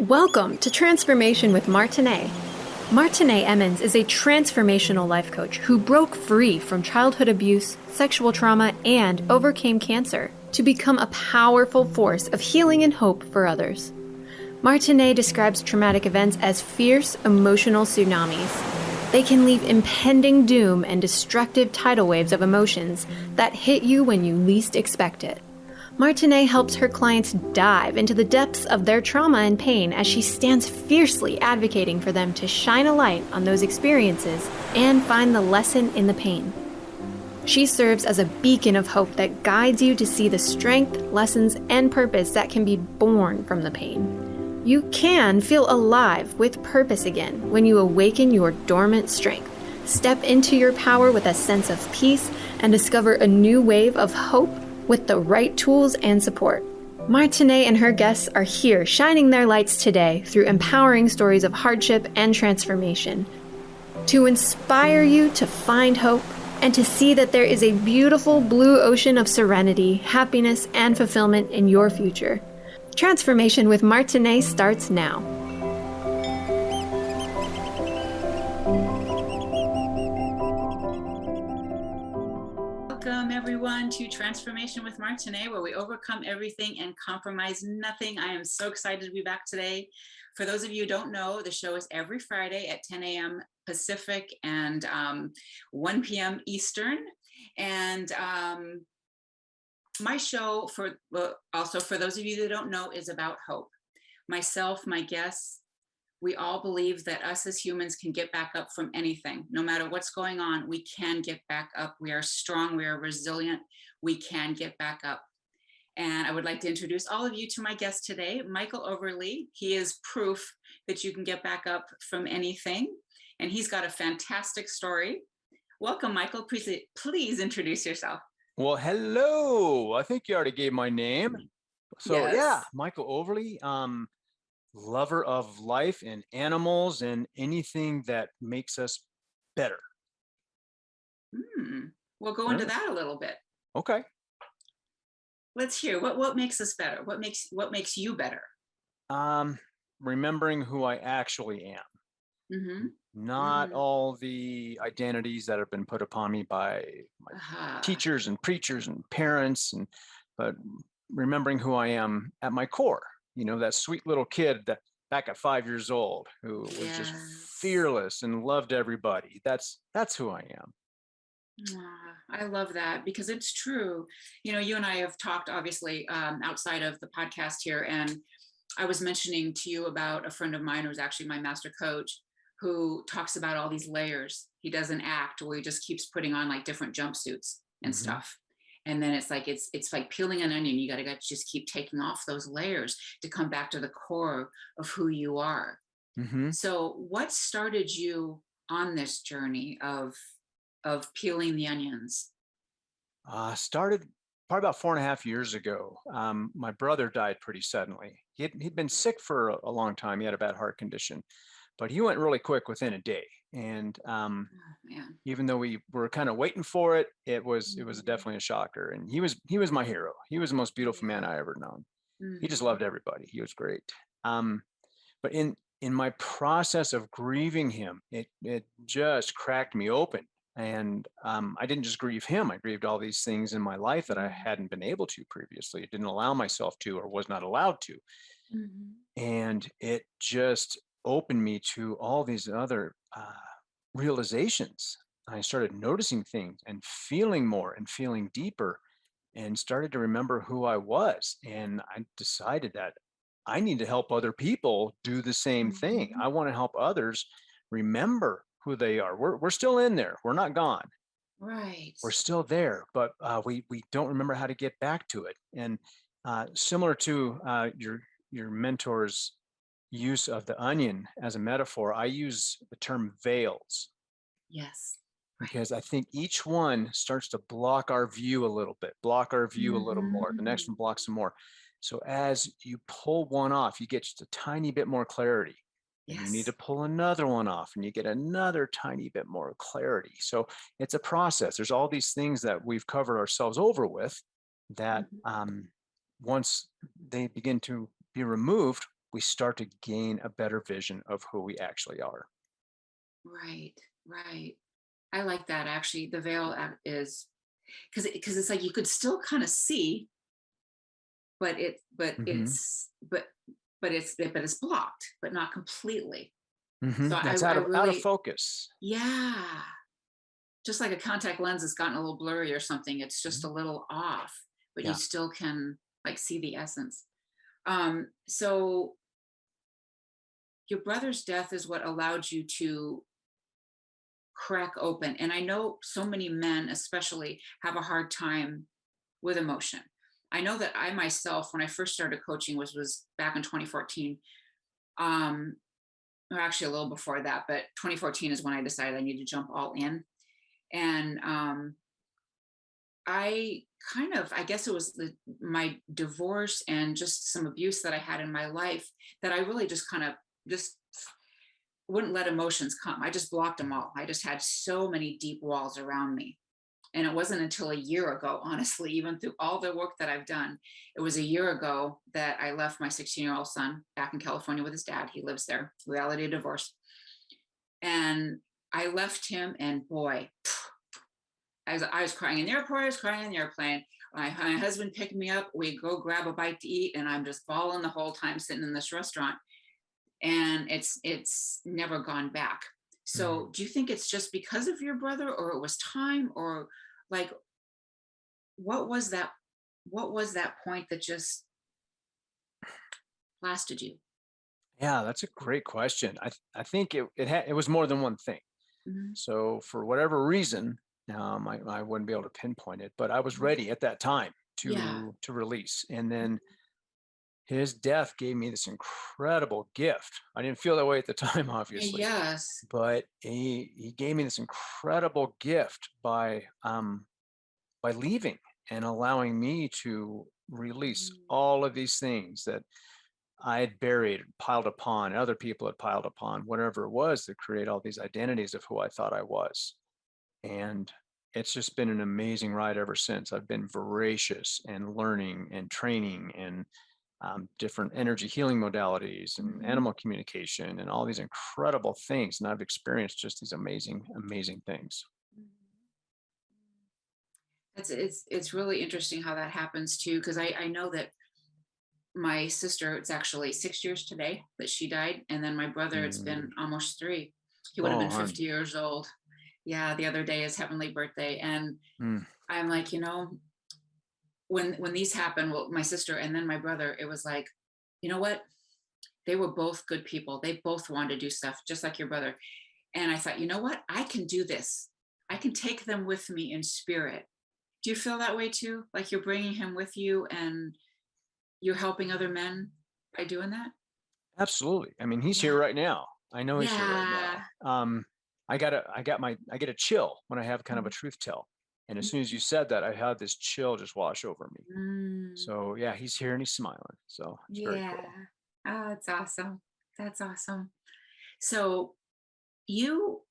Welcome to Transformation with Martine. Martine Emmons is a transformational life coach who broke free from childhood abuse, sexual trauma, and overcame cancer to become a powerful force of healing and hope for others. Martine describes traumatic events as fierce emotional tsunamis. They can leave impending doom and destructive tidal waves of emotions that hit you when you least expect it. Martine helps her clients dive into the depths of their trauma and pain as she stands fiercely advocating for them to shine a light on those experiences and find the lesson in the pain. She serves as a beacon of hope that guides you to see the strength, lessons, and purpose that can be born from the pain. You can feel alive with purpose again when you awaken your dormant strength, step into your power with a sense of peace, and discover a new wave of hope with the right tools and support. Martine and her guests are here shining their lights today through empowering stories of hardship and transformation to inspire you to find hope and to see that there is a beautiful blue ocean of serenity, happiness, and fulfillment in your future. Transformation with Martine starts now. Welcome everyone to Transformation with Martine, where we overcome everything and compromise nothing. I am so excited to be back today. For those of you who don't know, the show is every Friday at 10 a.m. Pacific and 1 p.m. Eastern. And my show, also for those of you that don't know, is about hope. Myself, my guests, we all believe that us as humans can get back up from anything. No matter what's going on, we can get back up. We are strong, we are resilient, we can get back up. And I would like to introduce all of you to my guest today, Michael Overlie. He is proof that you can get back up from anything. And he's got a fantastic story. Welcome, Michael. Please introduce yourself. Well, hello. I think you already gave my name. So Yes. Yeah, Michael Overlie. Lover of life and animals and anything that makes us better. We'll go into that a little bit. Okay. Let's hear what makes us better. What makes you better? Remembering who I actually am. Mm-hmm. Not all the identities that have been put upon me by my teachers and preachers and parents, but remembering who I am at my core. You know, that sweet little kid that back at 5 years old who was just fearless and loved everybody. That's who I am. I love that because it's true. You know, you and I have talked obviously outside of the podcast here, and I was mentioning to you about a friend of mine who's actually my master coach who talks about all these layers. He does an act where he just keeps putting on like different jumpsuits and stuff. And then it's like peeling an onion. You got to just keep taking off those layers to come back to the core of who you are. So what started you on this journey of peeling the onions? Started probably about 4.5 years ago. My brother died pretty suddenly. He'd been sick for a long time. He had a bad heart condition, but he went really quick within a day. And even though we were kind of waiting for it, it was definitely a shocker. And he was my hero. He was the most beautiful man I ever known. He just loved everybody. He was great. But in my process of grieving him, it just cracked me open. And I didn't just grieve him. I grieved all these things in my life that I hadn't been able to previously. Didn't allow myself to, or was not allowed to. And it just opened me to all these other realizations. I started noticing things and feeling more and feeling deeper, and started to remember who I was. And I decided that I need to help other people do the same thing. I want to help others remember who they are. We're still in there. We're not gone. Right. We're still there, but we don't remember how to get back to it. And similar to your mentor's use of the onion as a metaphor, I use the term veils. Yes. Because I think each one starts to block our view a little bit, block our view a little more. The next one blocks some more. So as you pull one off, you get just a tiny bit more clarity. and you need Yes. to pull another one off and you get another tiny bit more clarity. So it's a process. There's all these things that we've covered ourselves over with that Mhm. once they begin to be removed, we start to gain a better vision of who we actually are. Right. Right. I like that actually. The veil is because it's like you could still kind of see, but it but Hmm. it's but it's blocked, but not completely. Hmm. So I That's I out of really focus. yeah, just like a contact lens has gotten a little blurry or something, it's just a Mhm. little off, but you Yeah. still can like see the essence. So your brother's death is what allowed you to crack open. And I know so many men, especially, have a hard time with emotion. I know that I myself, when I first started coaching, was back in 2014. Um, or actually a little before that, but 2014 is when I decided I need to jump all in. And I kind of, I guess it was my divorce and just some abuse that I had in my life that I really just kind of just wouldn't let emotions come. I just blocked them all. I just had so many deep walls around me. And it wasn't until a year ago, honestly, even through all the work that I've done, it was a year ago that I left my 16-year-old son back in California with his dad. He lives there, reality of divorce. And I left him, and boy, I was crying in the airport, I was crying in the airplane. My husband picked me up, we go grab a bite to eat, and I'm just bawling the whole time sitting in this restaurant. And it's never gone back. Mhm. So do you think it's just because of your brother, or it was time, or like what was that what was that point that just blasted you? Yeah, that's a great question. I think it was more than one thing. Mhm. So for whatever reason, I wouldn't be able to pinpoint it, but I was Mhm. ready at that time Yeah. to release. And then his death gave me this incredible gift. I didn't feel that way at the time, obviously, Yes. but he gave me this incredible gift by leaving and allowing me to release Mm. all of these things that I had buried, piled upon, other people had piled upon, whatever it was that create all these identities of who I thought I was. And it's just been an amazing ride ever since. I've been voracious and learning and training and different energy healing modalities and Mhm. animal communication and all these incredible things. And I've experienced just these amazing, amazing things. It's really interesting how that happens too, because I know that my sister, it's actually 6 years today that she died, and then my brother, it's been Mm. almost 3. He would have Oh, been hon. 50 years old. Yeah, the other day is heavenly birthday, and Mm. I'm like, when these happened, well, my sister and then my brother, it was like, you know what? They were both good people. They both wanted to do stuff just like your brother. And I thought, you know what? I can do this. I can take them with me in spirit. Do you feel that way too? Like you're bringing him with you and you're helping other men by doing that? Absolutely. I mean, he's here Yeah. right now. I know he's here right Yeah. now. I get my chill when I have kind of a truth tell. And as soon as you said that, I had this chill just wash over me. Mm, So yeah, he's here and he's smiling. So it's very yeah. cool. Oh, that's awesome. That's awesome. So you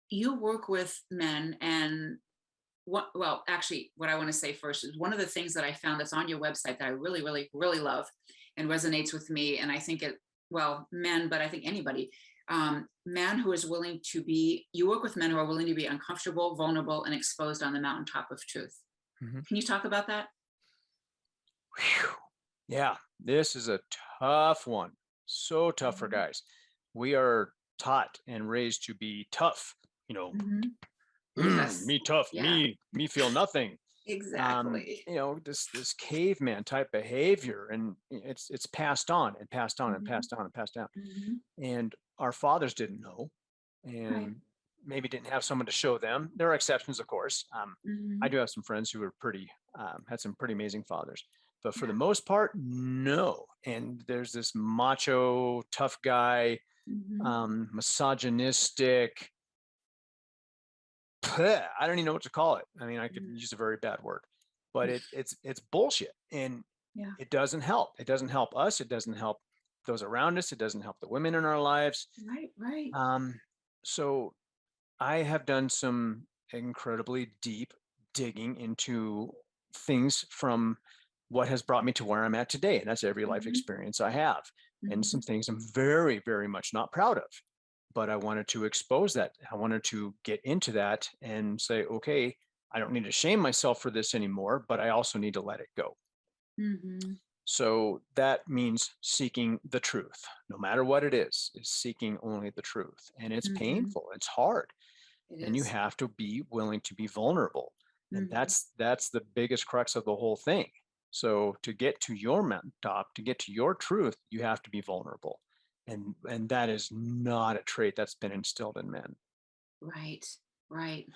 you work with men, and well, actually, what I want to say first is one of the things that I found that's on your website that I really, really, really love and resonates with me. And I think well, men, but I think anybody, man who is willing to be, you work with men who are willing to be uncomfortable, vulnerable, and exposed on the mountaintop of truth. Mhm. Can you talk about that? Whew. Yeah, this is a tough one. So tough for Mhm. guys. We are taught and raised to be tough. You know, Mhm. Yes. me tough, Yeah, me feel nothing. exactly. This caveman type behavior, and it's passed on and passed on and Mhm. passed on and passed down. Mhm. And our fathers didn't know, Right. and maybe didn't have someone to show them. There are exceptions, of course. I Mhm. do have some friends who were had some pretty amazing fathers, but for the Yeah. most part, no. And there's this macho, tough guy, Mhm. misogynistic. I don't even know what to call it. I mean, I could Mhm. use a very bad word, but it's bullshit, and Yeah. it doesn't help. It doesn't help us. It doesn't help those around us. It doesn't help the women in our lives. Right. So I have done some incredibly deep digging into things from what has brought me to where I'm at today. And that's every life Mm-hmm. experience I have. And some Mm-hmm. things I'm very, very much not proud of. But I wanted to expose that. I wanted to get into that and say, okay, I don't need to shame myself for this anymore, but I also need to let it go. Mm-hmm. So that means seeking the truth, no matter what it is seeking only the truth. And it's Mm-hmm. painful, it's hard, It and you is. have to be willing to be vulnerable. And Mm-hmm. that's the biggest crux of the whole thing. So to get to your mountaintop, to get to your truth, you have to be vulnerable. And that is not a trait that's been instilled in men. Right. Right.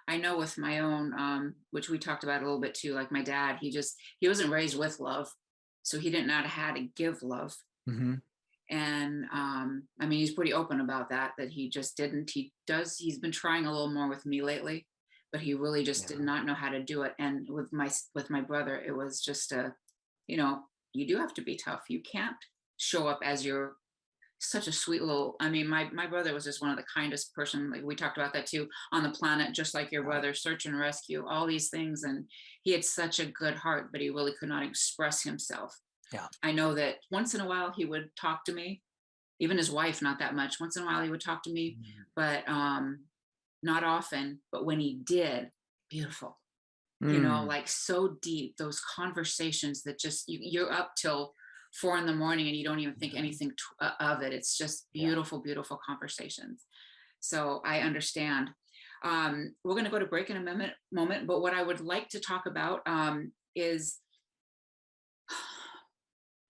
I know with my own, which we talked about a little bit too, like my dad, he wasn't raised with love. So he didn't know how to give love. Hmm. And I mean, he's pretty open about that he just didn't. He's been trying a little more with me lately, but he really just did Yeah. not know how to do it. And with my brother, it was just you know, you do have to be tough. You can't show up as you're such a sweet little. I mean, my brother was just one of the kindest person, like we talked about that too, on the planet, just like your Yeah. brother, search and rescue, all these things. And he had such a good heart, but he really could not express himself. Yeah. I know that once in a while he would talk to me, even his wife, not that much. Once in a while he would talk to me, but not often. But when he did, beautiful, Mm. like so deep, those conversations that just you're up till 4 in the morning and you don't even think Yeah. anything of it. It's just Yeah. beautiful, beautiful conversations. So I understand. We're going to go to break in a moment, but what I would like to talk about is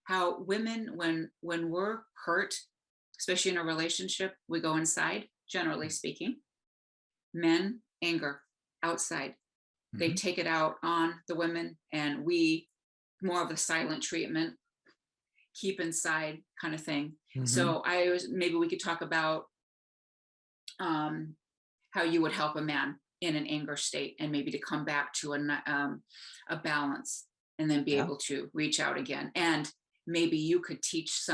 how women, when we're hurt, especially in a relationship, we go inside, generally speaking. Men, anger, outside. They Hmm. take it out on the women, and we more of the silent treatment, keep inside kind of thing. Hmm. So maybe we could talk about um, how you would help a man in an anger state, and maybe to come back to a balance, and then be Yeah. able to reach out again. And maybe you could teach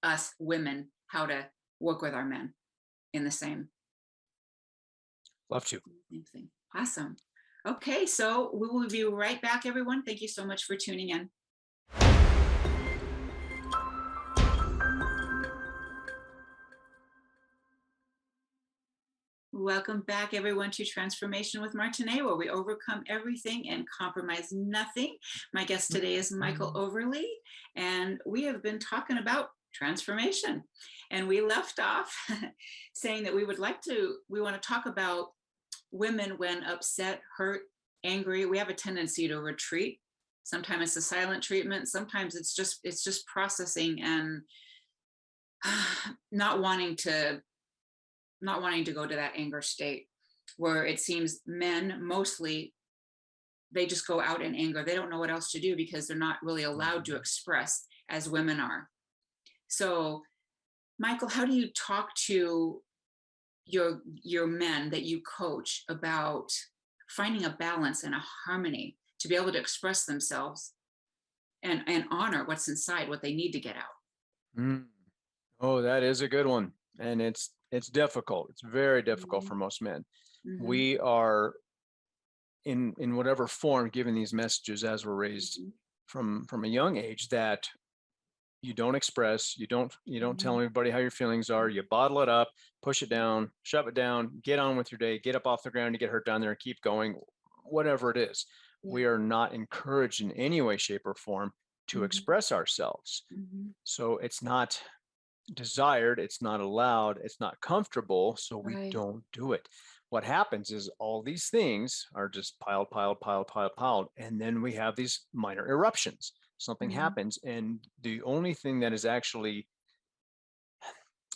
us women how to work with our men in the Love to. same thing. Awesome. Okay, so we will be right back, everyone. Thank you so much for tuning in. Welcome back, everyone, to Transformation with Martine, where we overcome everything and compromise nothing. My guest today is Michael Overlie, and we have been talking about transformation. And we left off saying that we want to talk about women when upset, hurt, angry. We have a tendency to retreat. Sometimes it's a silent treatment. Sometimes it's just processing and not wanting to go to that anger state, where it seems men mostly, they just go out in anger. They don't know what else to do because they're not really allowed to express as women are. So Michael, how do you talk to your men that you coach about finding a balance and a harmony to be able to express themselves and honor what's inside, what they need to get out? Mm. Oh, that is a good one. And it's difficult. It's very difficult Mm-hmm. for most men. Mm-hmm. We are in whatever form given these messages as we're raised from a young age that you don't express, you don't tell Mm-hmm. anybody how your feelings are, you bottle it up, push it down, shove it down, get on with your day, get up off the ground, you get hurt down there and keep going, whatever it is. Yeah. We are not encouraged in any way, shape, or form to Mm-hmm. express ourselves. Mm-hmm. So it's not desired, it's not allowed, it's not comfortable, so we Right. don't do it. What happens is all these things are just piled, and then we have these minor eruptions. Something Mm-hmm. happens, and the only thing that is actually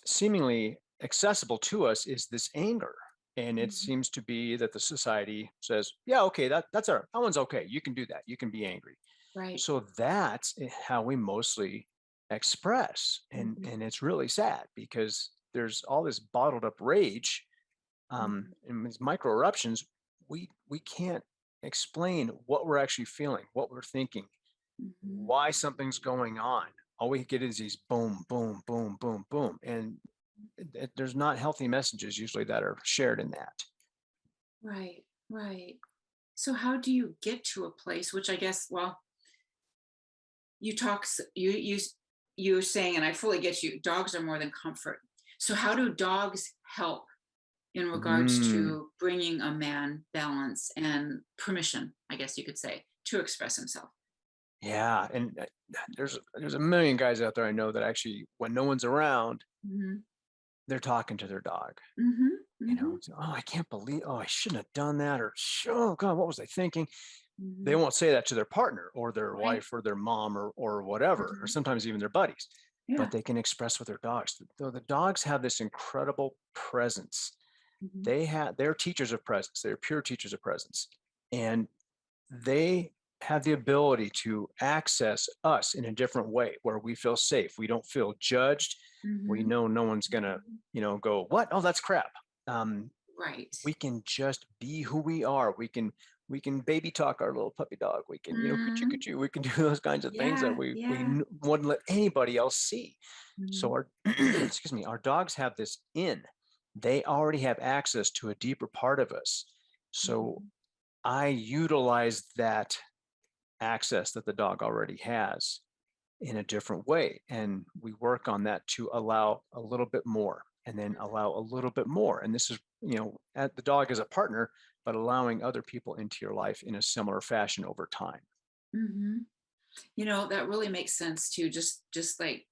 seemingly accessible to us is this anger. And it Mm-hmm. seems to be that the society says, yeah, okay, that's all right. That one's okay. You can do that. You can be angry. Right. So that's how we mostly express. And Mm-hmm. and it's really sad because there's all this bottled up rage, Mm-hmm. and these micro eruptions. We can't explain what we're actually feeling, what we're thinking, Mm-hmm. why something's going on. all we get is these boom, boom, boom, boom, boom. And there's not healthy messages usually that are shared in that. Right, right. So how do you get to a place, which I guess, well, you talk, you're saying, and I fully get you, dogs are more than comfort. So how do dogs help in regards Mm, to bringing a man balance and permission, I guess you could say, to express himself? yeah. And there's a million guys out there I know that actually, when no one's around, Hmm. they're talking to their dog. Hmm. You know, Hmm. it's, oh, I can't believe, oh, I shouldn't have done that, or oh God, what was I thinking? They Hmm. won't say that to their partner or their Right. wife or their mom or whatever, or Hmm. sometimes even their buddies, but Yeah. they can express with their dogs. The dogs have this incredible presence. Hmm. They're teachers of presence. They're pure teachers of presence. And they have the ability to access us in a different way where we feel safe. We don't feel judged. We Hmm. know no one's gonna, go, what? Oh, that's crap. Um, Right. we can just be who we are. We can baby talk our little puppy dog. We can, coochie Hmm. coochie. We can do those kinds of things that Yeah. we Yeah. wouldn't let anybody else see. So Hmm. our excuse me, our dogs have this in. They already have access to a deeper part of us. So Hmm. I utilize that access that the dog already has in a different way. And we work on that to allow a little bit more and then allow a little bit more. And this is, at the dog as a partner, but allowing other people into your life in a similar fashion over time. Hmm. That really makes sense too. Just like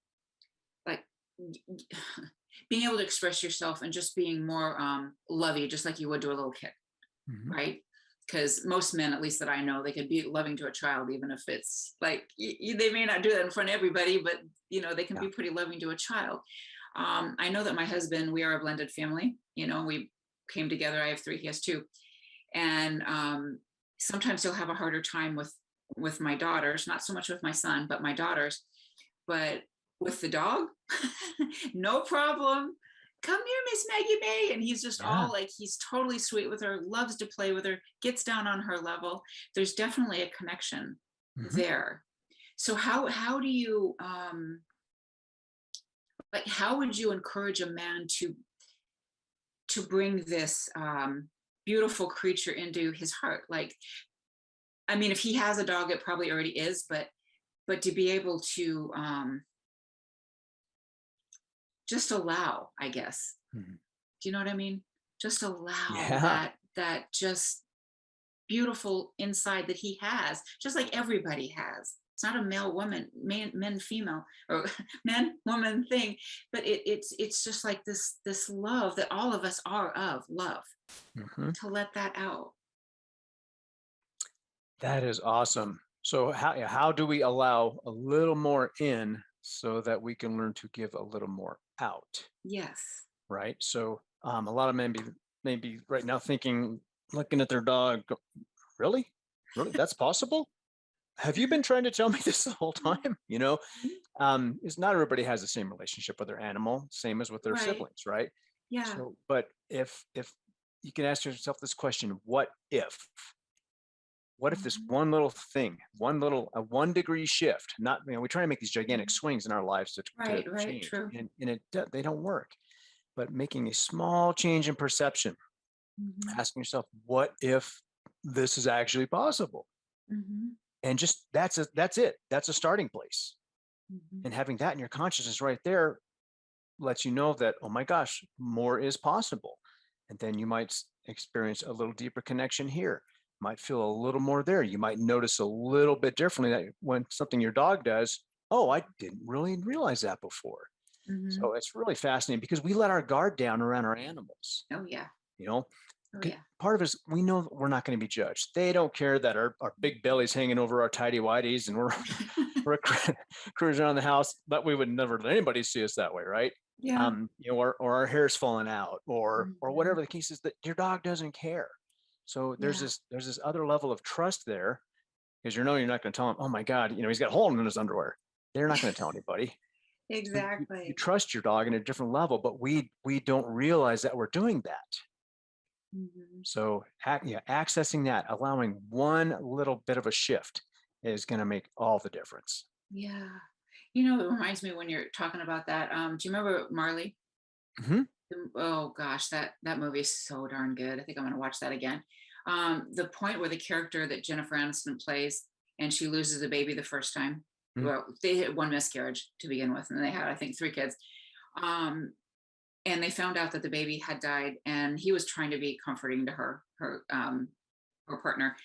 being able to express yourself and just being more lovey, just like you would to a little kid, Mhm. right? Because most men, at least that I know, they could be loving to a child, even if it's like they may not do that in front of everybody, but they can Yeah. be pretty loving to a child. I know that my husband, we are a blended family. We came together. I have three, he has two, and sometimes he'll have a harder time with my daughters, not so much with my son, but my daughters. But with the dog, no problem. Come here, Miss Maggie May. And he's just Yeah. all like, he's totally sweet with her, loves to play with her, gets down on her level. There's definitely a connection Mhm. there. So how do you like how would you encourage a man to bring this beautiful creature into his heart? Like, I mean, if he has a dog, it probably already is, but to be able to just allow, I guess. Mhm. Do you know what I mean? Just allow Yeah. that just beautiful inside that he has, just like everybody has. It's not a male woman, men female, or men woman thing, but it's just like this love that all of us are of love, Mhm. to let that out. That is awesome. So how do we allow a little more in so that we can learn to give a little more out? Yes. Right. So a lot of men maybe right now thinking, looking at their dog, really, really, that's possible. Have you been trying to tell me this the whole time? Is not everybody has the same relationship with their animal, same as with their Right. siblings, right? Yeah. So, but if you can ask yourself this question, what if this Mhm. one little thing, a 1 degree shift, not, we try to make these gigantic Mhm. swings in our lives to Right, right, change, true. and they don't work. But making a small change in perception, Hmm. asking yourself, what if this is actually possible? Hmm. And just that's it. That's a starting place. Hmm. And having that in your consciousness right there lets you know that, oh my gosh, more is possible. And then you might experience a little deeper connection here, might feel a little more there. You might notice a little bit differently that when something your dog does, oh, I didn't really realize that before. Hmm. So it's really fascinating because we let our guard down around our animals. Oh yeah. You know, Oh yeah. part of us, we know that we're not going to be judged. They don't care that our big bellies hanging over our tidy whities and we're cruising around the house, but we would never let anybody see us that way, right? Yeah. Or our hair's falling out, or Hmm. whatever the case is, that your dog doesn't care. So there's Yeah. this other level of trust there, because you're not going to tell him, oh my God, he's got a hole in his underwear. They're not going to tell anybody. So you Exactly. trust your dog in a different level, but we don't realize that we're doing that. Hmm. So yeah, accessing that, allowing one little bit of a shift is going to make all the difference. Yeah. It reminds me when you're talking about that. Do you remember Marley? Hmm. Oh gosh, that movie is so darn good. I think I'm gonna watch that again. The point where the character that Jennifer Aniston plays, and she loses a baby the first time. Well, they had one miscarriage to begin with, and they had, I think, three kids. Um, and they found out that the baby had died, and he was trying to be comforting to her partner.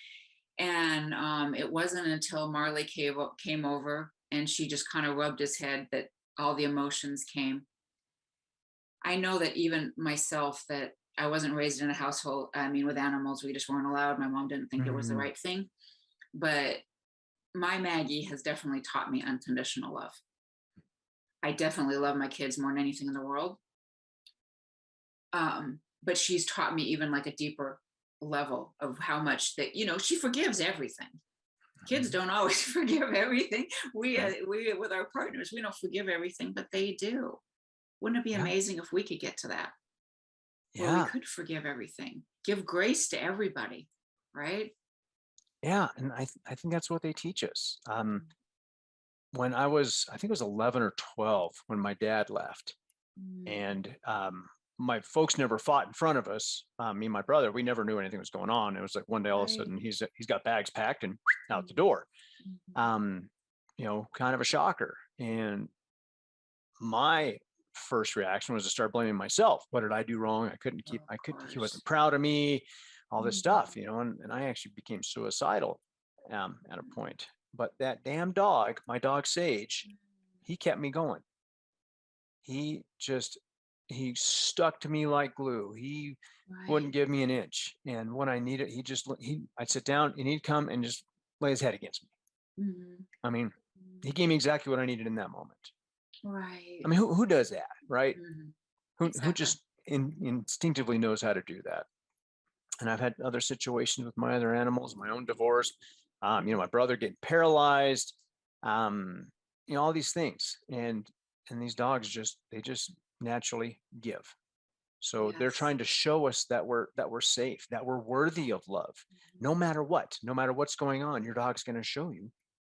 And it wasn't until Marley came over and she just kind of rubbed his head that all the emotions came. I know that even myself, that I wasn't raised in a household, I mean, with animals, we just weren't allowed. My mom didn't think it was the Hmm. right thing. But my Maggie has definitely taught me unconditional love. I definitely love my kids more than anything in the world. But she's taught me even like a deeper level of how much that, she forgives everything. Kids don't always forgive everything. Right. We with our partners, we don't forgive everything, but they do. Wouldn't it be Yeah. amazing if we could get to that, where we Yeah. could forgive everything, give grace to everybody, right? Yeah. And I think that's what they teach us. Mm. When I think it was 11 or 12 when my dad left. Mm. And my folks never fought in front of us. Me and my brother, we never knew anything was going on. It was like one day, all of a Right. sudden, he's got bags packed and out the Mhm. door. Mhm. Um, kind of a shocker. And my first reaction was to start blaming myself. What did I do wrong? I couldn't keep. Of He wasn't course. proud of me. All this stuff, Mhm. and I actually became suicidal at a point. But that damn dog, my dog Sage, he kept me going. He just he stuck to me like glue. He wouldn't Right. give me an inch. And when I needed, I'd sit down and he'd come and just lay his head against me. Mhm. I mean, he Mhm. gave me exactly what I needed in that moment. I Right. mean, who does that, right? Mhm. Who Exactly. just instinctively knows how to do that? And I've had other situations with my other animals, my own divorce, my brother getting paralyzed, um, all these things. And these dogs just naturally give. So they're Yes. trying to show us that we're safe, that we're worthy of love. No Mhm. matter what, no matter what's going on, your dog's going to show you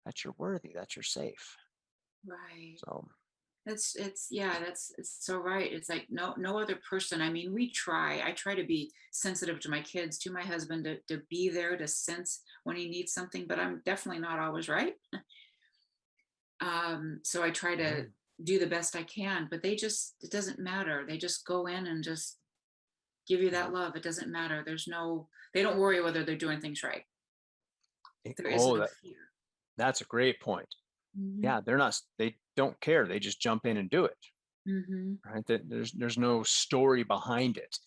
that you're worthy, that you're safe. Right. So It's yeah, that's it's so right. It's like no other person. I mean, I try to be sensitive to my kids, to my husband, to be there to sense when he needs something, but I'm definitely not always right. So I try yeah, to do the best I can, but it doesn't matter. They just go in and just give you yeah. that love. It doesn't matter. They don't worry whether they're doing things right. There is Oh, no fear. that's a great point. Hmm. Yeah, they don't care. They just jump in and do it. Hmm. Right. That there's no story behind it.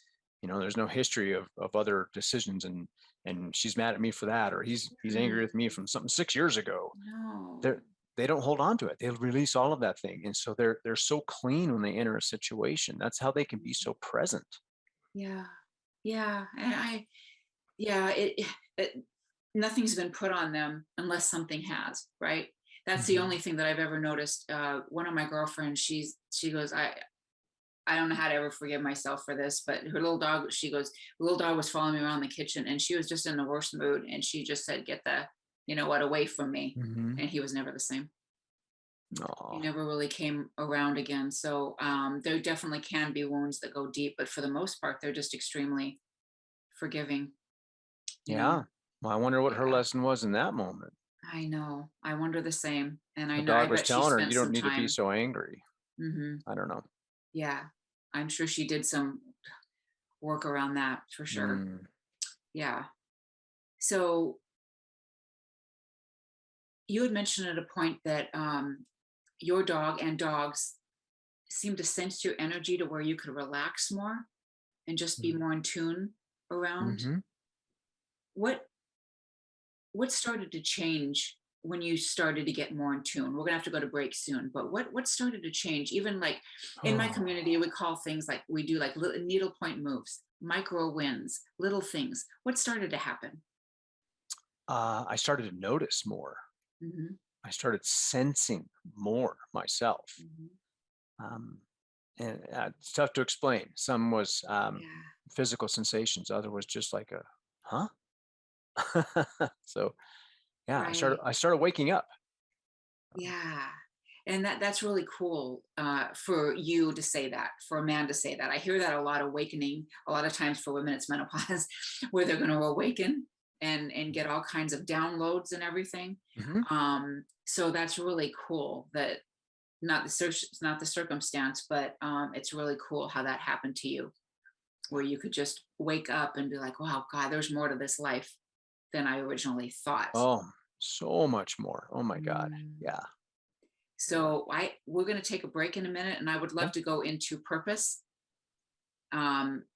There's no history of other decisions, and she's mad at me for that, or he's angry with me from something 6 years ago. No. They're they don't hold on to it. They'll release all of that thing. And so they're so clean when they enter a situation. That's how they can be so present. Yeah. Yeah. And yeah, it nothing's been put on them unless something has, right? That's the Mhm. only thing that I've ever noticed. One of my girlfriends, she goes, I don't know how to ever forgive myself for this, but her little dog, she goes, the little dog was following me around the kitchen and she was just in the worst mood. And she just said, get the, you know what, away from me. Mhm. And he was never the same. He Aw. never really came around again. So there definitely can be wounds that go deep, but for the most part, they're just extremely forgiving, you know. Yeah. Well, I wonder what her Yeah. lesson was in that moment. I know. I wonder the same. And I The know, I dog was bet she telling her, spent you don't some need to be time. so angry. Hmm. I don't know. Yeah. I'm sure she did some work around that for sure. Mm. Yeah. So you had mentioned at a point that your dog and dogs seem to sense your energy to where you could relax more and just be more in tune around. Mm-hmm. What what started to change when you started to get more in tune? We're gonna have to go to break soon, but what started to change? Even like in my Oh, community, we call things like we do like little needlepoint moves, micro wins, little things. What started to happen? I started to notice more. Hmm. I started sensing more myself. Hmm. Um, and it's tough to explain. Some was Yeah. physical sensations. Other was just like a, huh? So yeah, I started Right. I started waking up. Yeah. And that's really cool for you to say that, for a man to say that. I hear that a lot, awakening. A lot of times for women, it's menopause, where they're going to awaken and get all kinds of downloads and everything. Mhm. So that's really cool. That not the circumstance, but it's really cool how that happened to you, where you could just wake up and be like, "Wow, God, there's more to this life than I originally thought." Oh, so much more. Oh my God. Mm. Yeah. Yeah. So we're going to take a break in a minute, and I would Yeah. love to go into purpose. Um,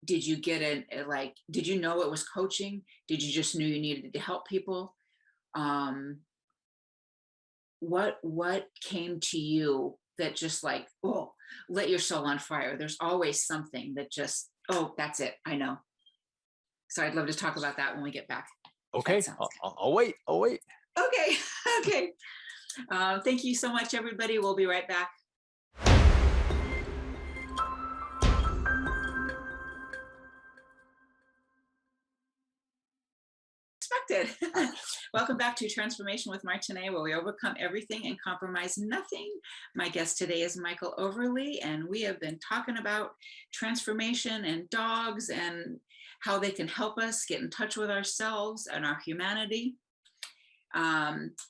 did you get like? Did you know it was coaching? Did you just knew you needed to help people? Um, what came to you that just like, oh, lit your soul on fire? There's always something that just, oh, that's it. I know. So I'd love to talk about that when we get back, if that Okay. sounds I'll wait. I'll wait. good. Okay. Okay. Thank you so much, everybody. We'll be right back. Expected. Welcome back to Transformation with Martine, where we overcome everything and compromise nothing. My guest today is Michael Overlie, and we have been talking about transformation and dogs and how they can help us get in touch with ourselves and our humanity.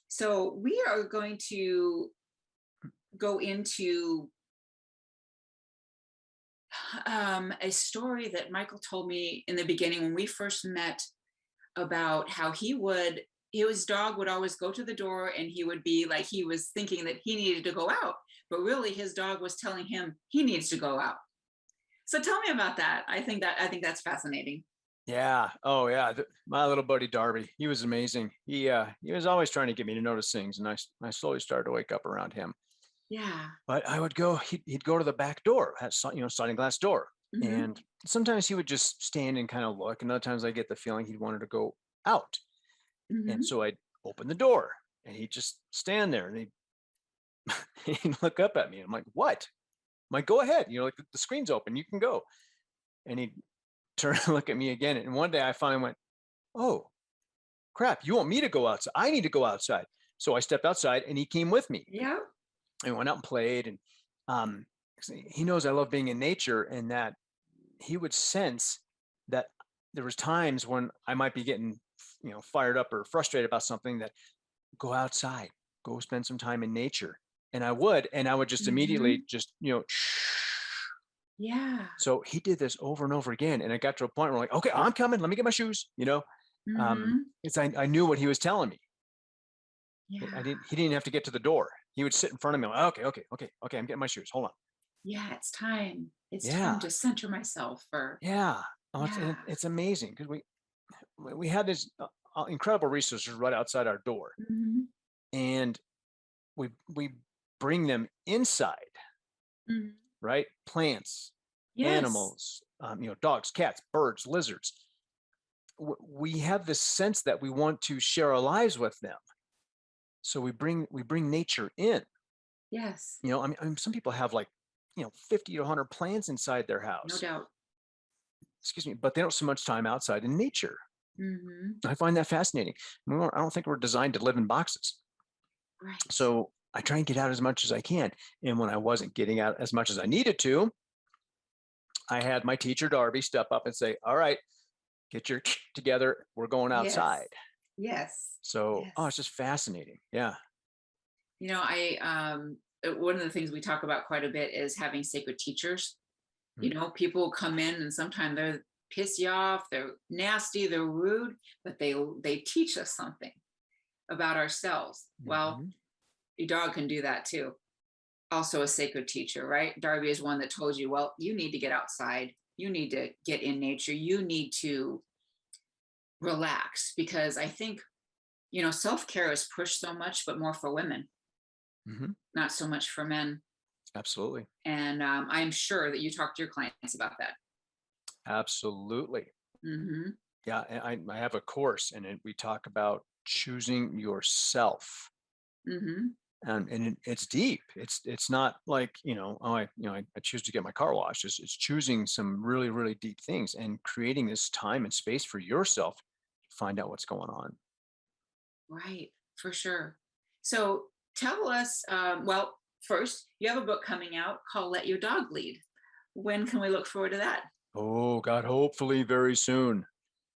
So we are going to go into a story that Michael told me in the beginning when we first met, about how his dog would always go to the door and he would be like, he was thinking that he needed to go out, but really his dog was telling him he needs to go out. So tell me about that. I think that's fascinating. Yeah. Oh yeah. My little buddy Darby, he was amazing. He was always trying to get me to notice things, and I slowly started to wake up around him. Yeah. But I would go, he'd go to the back door, had sliding glass door. Hmm. And sometimes he would just stand and kind of look. And other times I get the feeling he wanted to go out. And Hmm. so I'd open the door and he'd just stand there and he'd look up at me. I'm like, what? I'm like, go ahead. Like the screen's open, you can go. And he'd turn and look at me again. And one day I finally went, oh, crap, you want me to go outside? I need to go outside. So I stepped outside and he came with me. Yeah. And went out and played. And um, he knows I love being in nature, and that he would sense that there was times when I might be getting, fired up or frustrated about something, that go outside, go spend some time in nature. And I would just Hmm. immediately just, Yeah. so he did this over and over again. And I got to a point where I'm like, okay, I'm coming. Let me get my shoes. Hmm. I knew what he was telling me. Yeah. He didn't have to get to the door. He would sit in front of me. Like, okay. I'm getting my shoes. Hold on. Yeah. It's time Yeah. to center myself. Or Yeah. Oh, yeah. it's amazing because we have these incredible resources right outside our door, Hmm. and we bring them inside, Hmm. right? Plants, Yes. animals, dogs, cats, birds, lizards. We have this sense that we want to share our lives with them, so we bring nature in. Yes. I mean, some people have like 50 to 100 plants inside their No house. doubt. Excuse me, but they don't spend much time outside in nature. Hmm. I find that fascinating. I don't think we're designed to live in boxes. Right. So I try and get out as much as I can. And when I wasn't getting out as much as I needed to, I had my teacher, Darby, step up and say, all right, get your together. We're going Yes. outside. Yes. So, oh, it's Yes. just fascinating. Yeah. One of the things we talk about quite a bit is having sacred teachers. Mhm. People come in and sometimes they're piss you off, they're nasty, they're rude, but they teach us something about ourselves. Well, Mhm. your dog can do that too. Also a sacred teacher, right? Darby is one that told you, well, you need to get outside. You need to get in nature. You need to relax, because I think, self-care is pushed so much, but more for women, Mhm. not so much for men. Absolutely. And I'm sure that you talk to your clients about that. Absolutely. Hmm. Yeah. And I have a course, and we talk about choosing yourself. Hmm. It's deep. It's not like, I choose to get my car washed. It's choosing some really, really deep things and creating this time and space for yourself to find out what's going on. Right, for sure. So tell us, well, first, you have a book coming out called Let Your Dog Lead. When can we look forward to that? Oh God, hopefully very soon.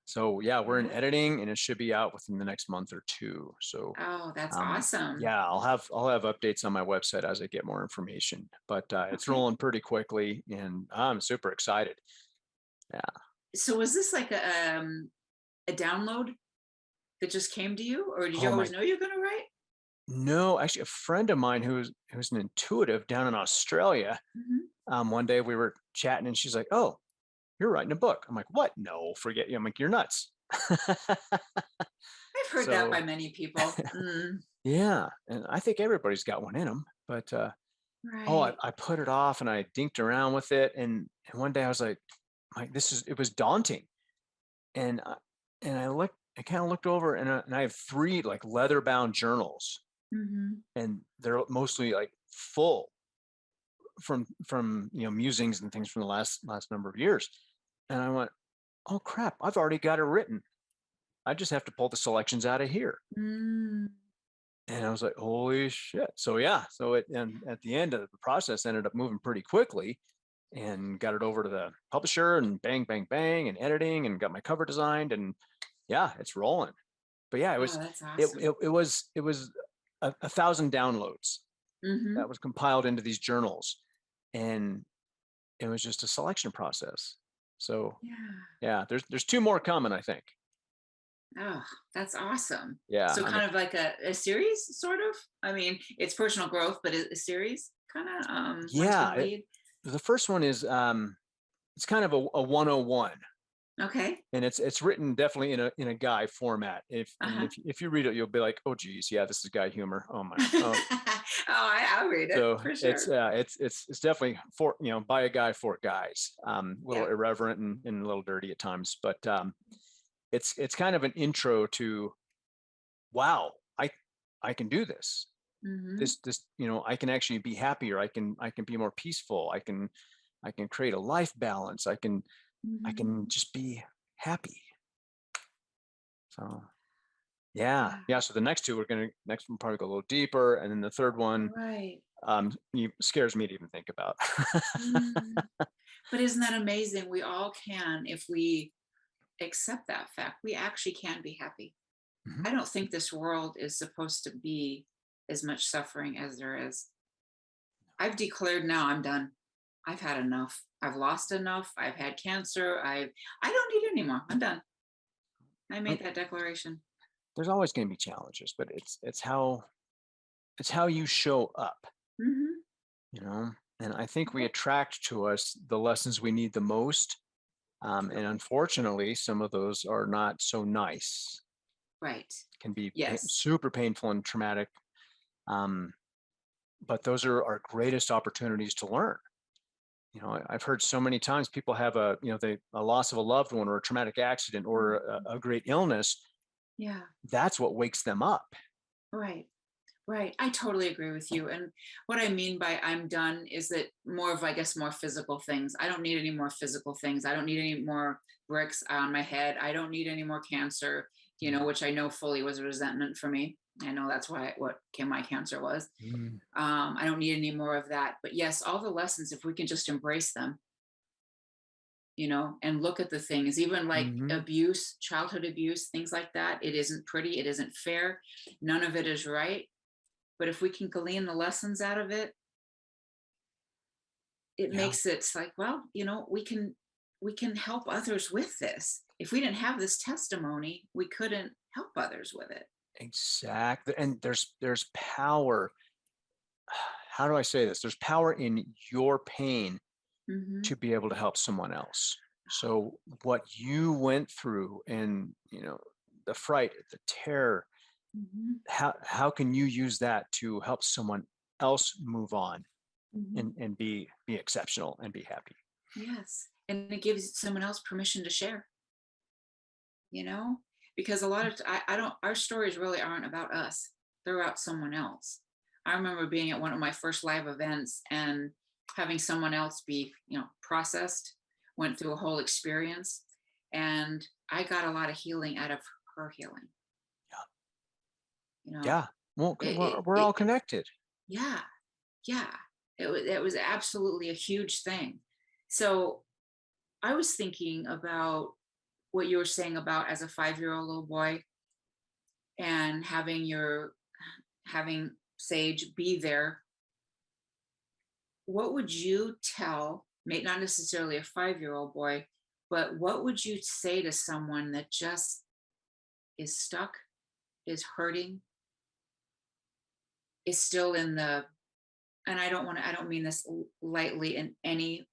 So yeah, we're in Yeah. editing and it should be out within the next month or two. So Oh, that's awesome. yeah, I'll have updates on my website as I get more information. But it's Okay. rolling pretty quickly and I'm super excited. Yeah. So was this like a download that just came to you, or did you Oh always my know you're going to write? no, actually a friend of mine who's an intuitive down in Australia. Mhm. One day we were chatting and she's like, "Oh, you're writing a book." I'm like, "What? No, forget you." I'm like, "You're nuts." I've heard that by So many people. Mm, yeah, and I think everybody's got one in them. But oh, right. I put it off and I dinked around with it, and one day I was like, this is it was daunting, and I kind of looked over and I have three like leather bound journals, Hmm. and they're mostly like full from musings and things from the last number of years, and I went, oh crap, I've already got it written. I just have to pull the selections out of here. Mm. And I was like, holy shit. So yeah, so it and at the end of the process ended up moving pretty quickly and got it over to the publisher and bang, bang, bang, and editing and got my cover designed and yeah, it's rolling. But yeah, it Oh, was that's it awesome. it, it was it was a thousand downloads that Hmm. was compiled into these journals. And it was just a selection process. So Yeah. yeah, there's two more coming, I think. Oh, that's awesome. Yeah. So kind of like a series, sort of. I mean, it's personal growth, but a series, kind of. One's going Yeah. to lead. The first one is it's kind of a 101, Okay. and it's written definitely in a guy format. Uh-huh. If you read it, you'll be like, oh geez, yeah, this is guy humor. Oh my, oh. Oh, I'll read it So for it's sure. it's definitely for by a guy for guys. A little Yeah. irreverent and a little dirty at times, but it's kind of an intro to wow, I can do this. Hmm. This I can actually be happier. I can be more peaceful. I can create a life balance. I Hmm. can just be happy. So yeah, Yeah. yeah. So the next one probably go a little deeper, and then the third one Right. scares me to even think about. Mm. But isn't that amazing? We all can, if we accept that fact, we actually can be happy. Mhm. I don't think this world is supposed to be as much suffering as there is. I've declared now I'm done. I've had enough. I've lost enough. I've had cancer. I don't need it anymore. I'm done. I Um, made that declaration. There's always going to be challenges, but it's how you show up, Hmm. you know. And I think we attract to us the lessons we need the most. And unfortunately, some of those are not so nice. Right. Can be Yes. super painful and traumatic. Um, but those are our greatest opportunities to learn. I've heard so many times people have a loss of a loved one or a traumatic accident or Mhm. a great illness. Yeah. That's what wakes them up. Right. Right. I totally agree with you. And what I mean by I'm done is that more of, I guess, more physical things. I don't need any more physical things. I don't need any more bricks on my head. I don't need any more cancer, Mm, which I know fully was a resentment for me. I know that's my cancer was. mm, I don't need any more of that. But yes, all the lessons, if we can just embrace them, and look at the things, even like mhm. abuse, childhood abuse, things like that. It isn't pretty. It isn't fair. None of it is right, but if we can glean the lessons out of it, it Yeah, makes it like, well, we can help others with this. If we didn't have this testimony, we couldn't help others with it. exactly. And there's power. How do I say this? There's power in your pain Hmm. to be able to help someone else. So what you went through and the fright, the terror, Hmm. how can you use that to help someone else move on Hmm. and be exceptional and be happy? Yes, and it gives someone else permission to share. You know, because a lot of I don't our stories really aren't about us. They're about someone else. I remember being at one of my first live events and having someone else be, processed, went through a whole experience, and I got a lot of healing out of her healing, you know. Yeah. Well, It, we're all connected. yeah, yeah. It was absolutely a huge thing. So I was thinking about what you were saying about as a 5-year-old little boy and having Sage be there. What would you tell, not necessarily a 5-year-old boy, but what would you say to someone that just is stuck, is hurting, is still in the, and I don't mean this lightly in any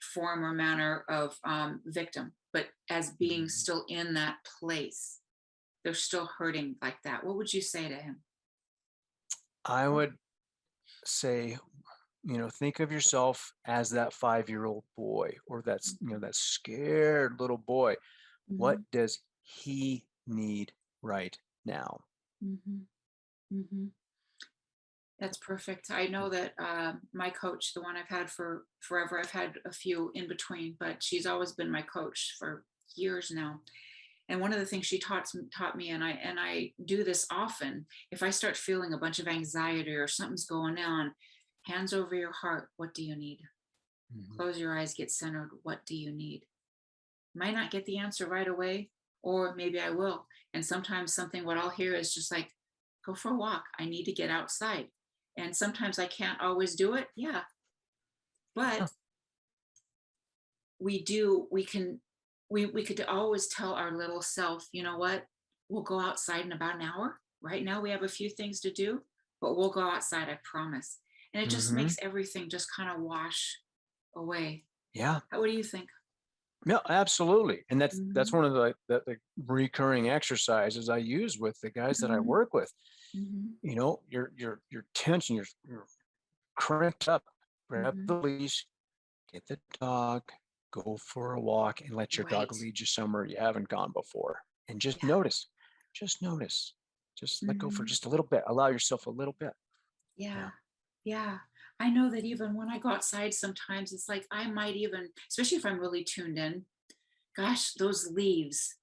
form or manner of victim, but as being Mhm. still in that place, they're still hurting like that. What would you say to him? I would say, think of yourself as that 5-year-old boy, or that's, that scared little boy. What Mm-hmm. does he need right now? Mm-hmm. Mm-hmm. That's perfect. I know that my coach, the one I've had for forever, I've had a few in between, but she's always been my coach for years now. And one of the things she taught me, and I do this often, if I start feeling a bunch of anxiety or something's going on, hands over your heart. What do you need? Mhm. Close your eyes, get centered. What do you need? Might not get the answer right away, or maybe I will. And sometimes something, what I'll hear is just like, go for a walk. I need to get outside. And sometimes I can't always do it. Yeah. Huh. But we could always tell our little self, you know what? We'll go outside in about an hour. Right now we have a few things to do, but we'll go outside, I promise. And it just Mhm. makes everything just kind of wash away. Yeah. What do you think? No, absolutely. And that's Hmm. one of the recurring exercises I use with the guys that I Hmm. work with. Hmm. You're tension, you're cranked up. Grab Hmm. the leash, get the dog, go for a walk, and let your dog Right. lead you somewhere you haven't gone before. And just Yeah. notice, just notice, just let go for Hmm. just a little bit. Allow yourself a little bit. Yeah. Yeah. Yeah. I know that even when I go outside, sometimes it's like I might even, especially if I'm really tuned in, gosh, those leaves,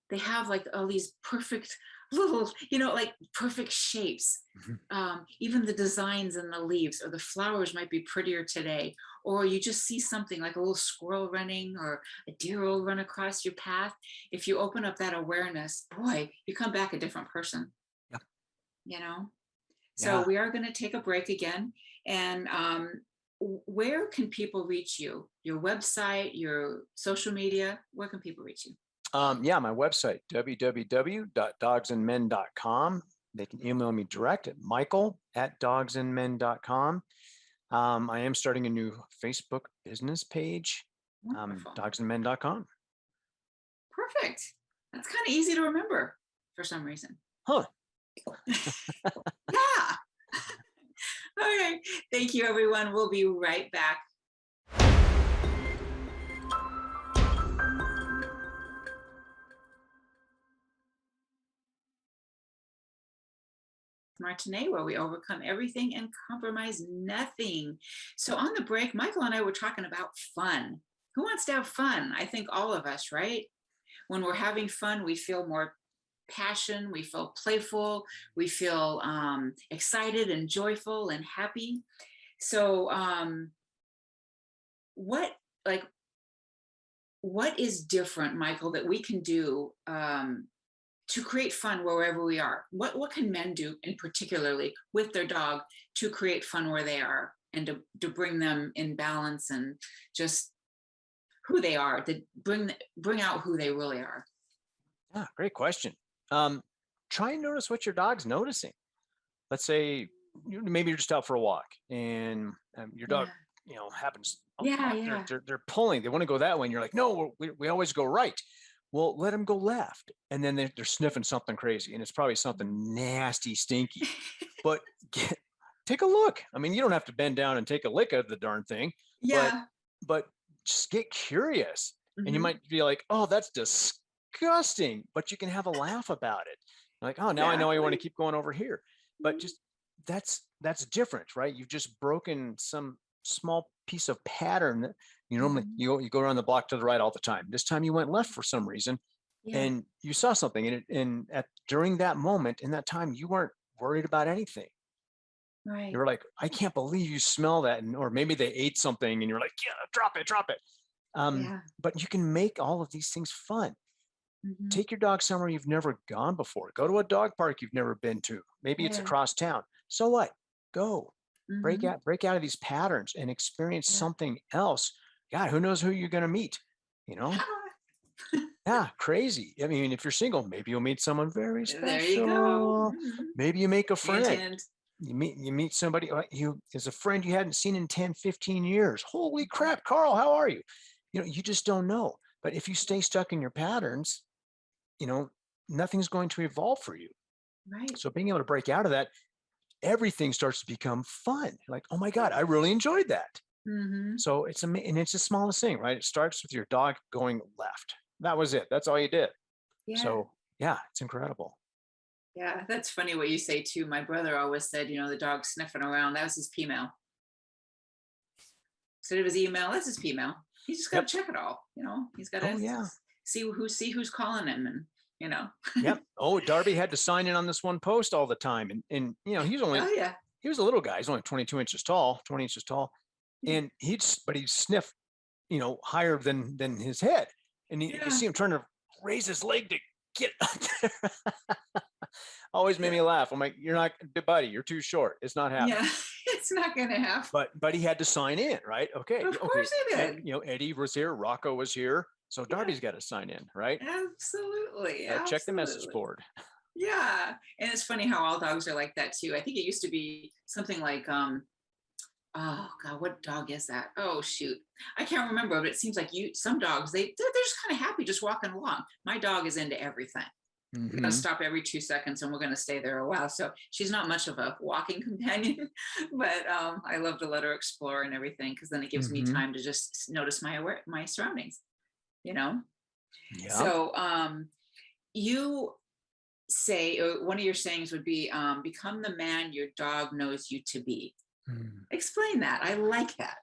they have like all these perfect little, like perfect shapes. Mhm. Even the designs in the leaves or the flowers might be prettier today. Or you just see something like a little squirrel running or a deer will run across your path. If you open up that awareness, boy, you come back a different person, Yeah. you know? So Yeah. we are going to take a break again. And where can people reach you? Your website, your social media? Where can people reach you? Yeah, my website, www.dogsandmen.com. They can email me direct at michael@dogsandmen.com. I am starting a new Facebook business page, Wonderful. dogsandmen.com. Perfect. That's kind of easy to remember for some reason. Huh. Yeah. Okay. Thank you, everyone. We'll be right back. Martine, where we overcome everything and compromise nothing. So, on the break, Michael and I were talking about fun. Who wants to have fun? I think all of us, right? When we're having fun, we feel more passion, we feel playful, we feel excited and joyful and happy. So, what like what is different, Michael, that we can do to create fun wherever we are? What can men do, in particularly with their dog, to create fun where they are and to bring them in balance and just who they are, to bring out who they really are? Yeah, great question. Um, Try and notice what your dog's noticing. Let's say maybe you're just out for a walk and your dog, Yeah. happens. Yeah. They're, Yeah. they're they're pulling. They want to go that way, and you're like, no, we always go right. Well, let them go left, and then they're sniffing something crazy, and it's probably something nasty, stinky. But get, take a look. I mean, you don't have to bend down and take a lick of the darn thing, but Yeah. but just get curious, and you Hmm. might be like, oh, that's disgusting, but you can have a laugh about it. Like, oh, now I know I want to Exactly. keep going over here, but just that's different, right? You've just broken some small piece of pattern that normally Hmm. you go around the block to the right all the time. This time you went left for some reason, Yeah. and you saw something, and during that moment in that time you weren't worried about anything. Right. You're like, I can't believe you smell that. And, or maybe they ate something and you're like, yeah, drop it, drop it. Yeah. But you can make all of these things fun. Mhm. Take your dog somewhere you've never gone before. Go to a dog park you've never been to. Maybe it's Yeah. across town. So what? Go. Mhm. Break out of these patterns and experience Yeah. something else. God, who knows who you're going to meet? Yeah, crazy. I mean, if you're single, maybe you'll meet someone very There you go. special. Mhm. Maybe you make a Hint, friend. hint. You meet somebody you is a friend you hadn't seen in 10, 15 years. Holy Mhm. crap, Carl, how are you? You just don't know. But if you stay stuck in your patterns, you know, nothing's going to evolve for you. Right. So being able to break out of that, everything starts to become fun. Like, oh my God, I really enjoyed that. Mhm. So and it's the smallest thing, right? It starts with your dog going left. That was it. That's all you did. Yeah. So yeah, it's incredible. Yeah. That's funny what you say too. My brother always said, the dog sniffing around, that was his P mail. Instead of his email, that's his P mail. He's just got Yep. to check it all. He's got Oh to yeah. see who's calling him, and you know. Yep. Oh, Darby had to sign in on this one post all the time. And Oh yeah. he was a little guy. He's only 22 inches tall, 20 inches tall. And he'd sniff, higher than his head. And you Yeah. see him trying to raise his leg to get up there. Always made Yeah. me laugh. I'm like, you're not, buddy, you're too short. It's not happening. Yeah. It's not gonna happen. But he had to sign in, right? Okay. Of Okay. course he did. Eddie was here, Rocco was here. So Yeah. Darby's got to sign in, right? Absolutely. Got to check the message Absolutely. board. Yeah. And it's funny how all dogs are like that too. I think it used to be something like oh God, what dog is that? Oh shoot. I can't remember, but it seems like some dogs, they're just kind of happy just walking along. My dog is into everything. We're going to Mm-hmm. stop every 2 seconds and we're going to stay there a while. So she's not much of a walking companion, but I love to let her explore and everything, because then it gives me Mm-hmm. time to just notice my surroundings, you know? Yeah. So you say, one of your sayings would be, become the man your dog knows you to be. Mm. Explain that. I like that.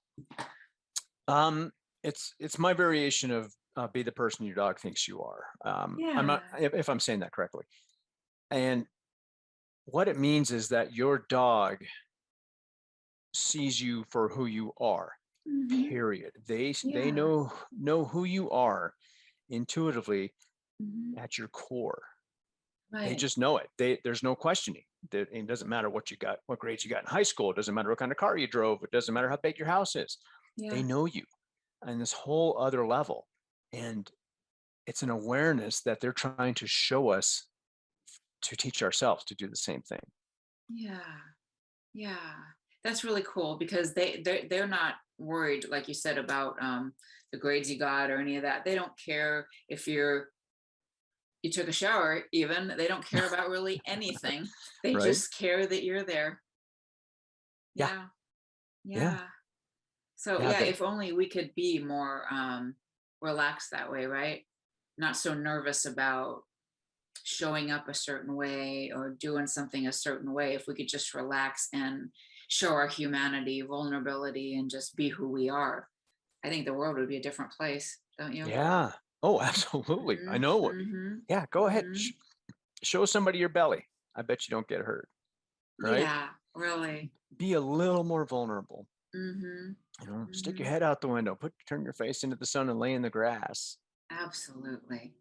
Um, it's my variation of be the person your dog thinks you are. I'm Yeah. not if I'm saying that correctly. And what it means is that your dog sees you for who you are. Hmm. Period. They Yeah. know who you are intuitively Hmm. at your core. They Right. just know it. There's no questioning. It doesn't matter what you got, what grades you got in high school. It doesn't matter what kind of car you drove. It doesn't matter how big your house is. They Yeah. know you on this whole other level. And it's an awareness that they're trying to show us to teach ourselves to do the same thing. Yeah. Yeah, that's really cool, because they're not worried, like you said, about the grades you got or any of that. They don't care if you took a shower. Even they don't care about really anything. They Right? just care that you're there. Yeah. Yeah, Yeah. yeah. So Yeah. yeah, if only we could be more relaxed that way, right? Not so nervous about showing up a certain way or doing something a certain way. If we could just relax and show our humanity, vulnerability, and just be who we are, I think the world would be a different place, don't you? Yeah. Oh, absolutely. I know what. Mm-hmm. Yeah. Go ahead. Hmm. Show somebody your belly. I bet you don't get hurt. Right? Yeah, really. Be a little more vulnerable. Mm-hmm. Stick your Hmm. head out the window, turn your face into the sun and lay in the grass. Absolutely.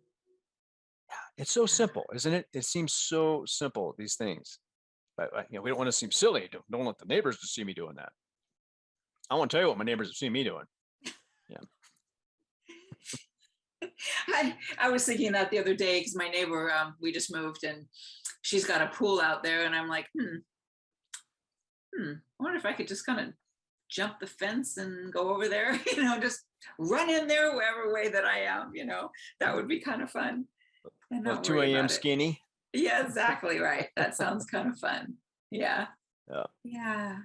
It's so Yeah. simple, isn't it? It seems so simple, these things. But we don't want to seem silly. Don't let the neighbors just see me doing that. I want to tell you what my neighbors have seen me doing. Yeah. I was thinking that the other day, because my neighbor, we just moved, and she's got a pool out there, and I'm like, I wonder if I could just kind of jump the fence and go over there, just run in there wherever way that I am, that would be kind of fun and Well, not 2 worry a.m. about it. skinny. Yeah, exactly right. That sounds kind of fun. Yeah. Yeah. Yeah.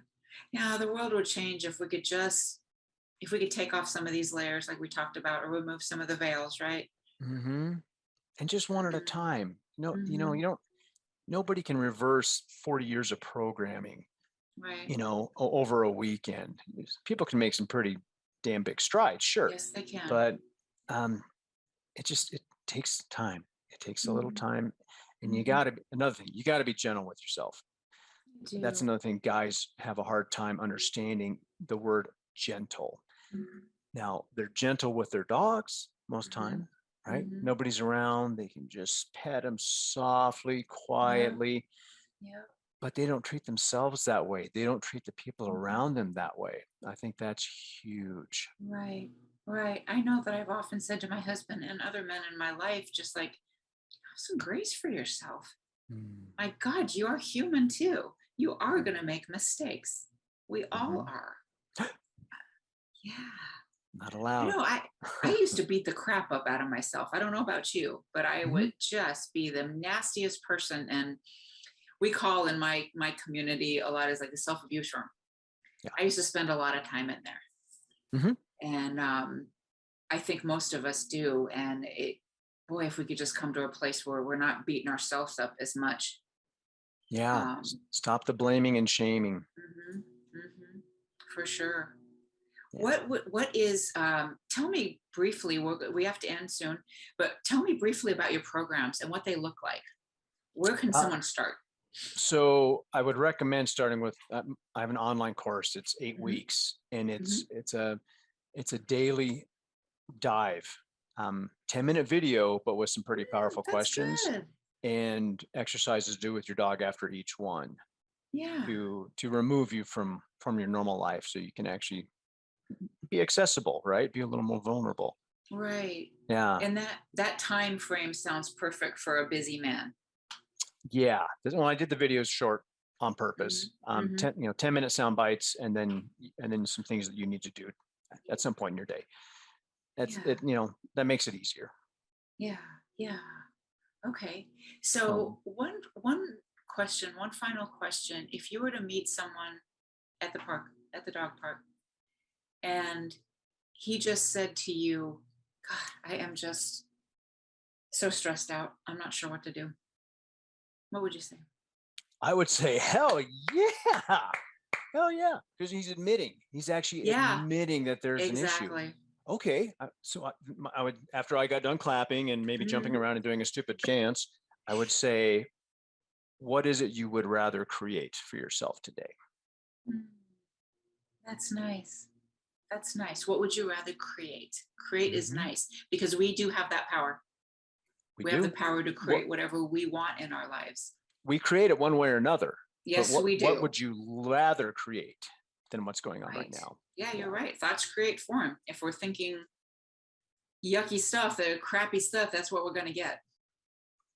Yeah. The world would change if we could take off some of these layers like we talked about, or remove some of the veils, right? Mm-hmm. And just one at a time. Hmm. You don't. Nobody can reverse 40 years of programming. Right. Over a weekend. People can make some pretty damn big strides, sure, Yes, they can. but um, it takes time. It takes a little Hmm. time, and Hmm. another thing. You got to be gentle with yourself. That's do. another thing guys have a hard time understanding, the word gentle. Mhm. Now, they're gentle with their dogs most Mhm. time, right? Mhm. Nobody's around. They can just pet them softly, Yeah. quietly, Yeah. but they don't treat themselves that way. They don't treat the people Mhm. around them that way. I think that's huge. Right. Right. I know that I've often said to my husband and other men in my life, just like, have some grace for yourself. Mm. My God, you are human too. You are going to make mistakes. We all Mhm. are. Yeah. Not I allowed. know. I used to beat the crap up out of myself. I don't know about you, but I Mhm. would just be the nastiest person. And we call in my community a lot is like the self abuse room. Yeah. I used to spend a lot of time in there, Mhm. and I think most of us do. And boy, if we could just come to a place where we're not beating ourselves up as much. Yeah. Um, Stop the blaming and shaming. mhm, mhm, for sure. Yeah. What is? Tell me briefly. We have to end soon, but tell me briefly about your programs and what they look like. Where can Uh, someone start? so I would recommend starting with, I have an online course. It's 8 Hmm. weeks, and Hmm. it's a daily dive, 10-minute video, but with some pretty powerful That's questions good. and exercises to do with your dog after each one, Yeah. to remove you from your normal life, so you can actually be accessible, right? Be a little more vulnerable. Right. Yeah. And that time frame sounds perfect for a busy man. Yeah. Well, I did the videos short on Hmm. purpose. Hmm. 10-minute sound bites, and then some things that you need to do at some point in your day. That's Yeah. it. That makes it easier. Yeah. Yeah. Okay. Um, So one question, one final question. If you were to meet someone at the park, at the dog park, and he just said to you, God, I am just so stressed out. I'm not sure what to do. What would you say? I would say, hell yeah, hell yeah, because he's actually Yeah, admitting that there's an issue. exactly. Okay, so I would, after I got done clapping and maybe jumping Mhm. around and doing a stupid dance, I would say, what is it you would rather create for yourself today? Mm, that's nice. That's nice. What would you rather create? Create is Hmm. nice because we do have that power. We We have the do. power to What create whatever we want in our lives. we create it one way or another, but Yes, what we what do. would you rather create than what's going on right Right. now? Yeah, you're Yeah. right. Thoughts create form. If we're thinking yucky stuff, the crappy stuff, that's what we're going to get.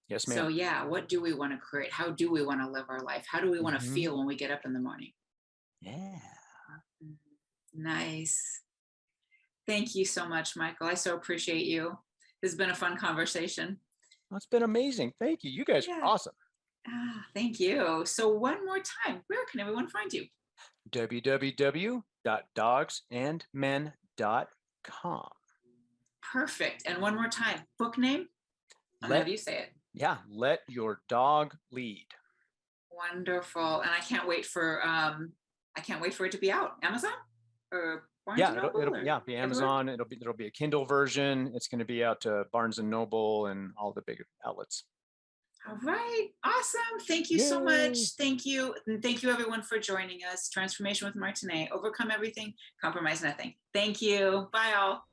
Yes, So, ma'am. yeah, what do we want to create? How do we want to live our life? How do we want to Hmm. feel when we get up in the morning? Yeah. Mhm. Nice. Thank you so much, Michael. I so appreciate you. This has been a fun conversation. That's been amazing. Thank you. You guys are Yeah. awesome. Thank you. So, one more time, where can everyone find you? www.dogsandmen.com. Perfect. And one more time, book name? I'm gonna have Let you say it. let your dog lead. Wonderful. And I can't wait for it to be out. Amazon or Barnes Yeah, and it'll Noble or yeah, be everywhere. Amazon. There'll be a Kindle version. It's going to be out to Barnes and Noble and all the big outlets. All right. Awesome. Thank you so Yay. much. Thank you. And thank you everyone for joining us. Transformation with Martine. Overcome everything, compromise nothing. Thank you. Bye all.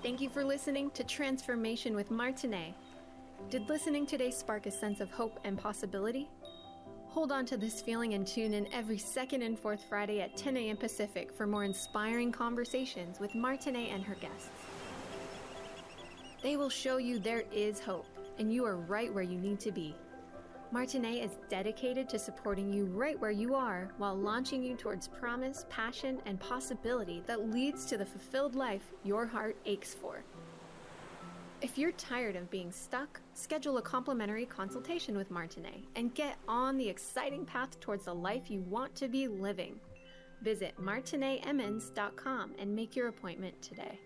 Thank you for listening to Transformation with Martine. Did listening today spark a sense of hope and possibility? Hold on to this feeling and tune in every second and fourth Friday at 10 a.m. Pacific for more inspiring conversations with Martine and her guests. They will show you there is hope, and you are right where you need to be. Martine is dedicated to supporting you right where you are while launching you towards promise, passion, and possibility that leads to the fulfilled life your heart aches for. If you're tired of being stuck, schedule a complimentary consultation with Martine and get on the exciting path towards the life you want to be living. Visit martineemmons.com and make your appointment today.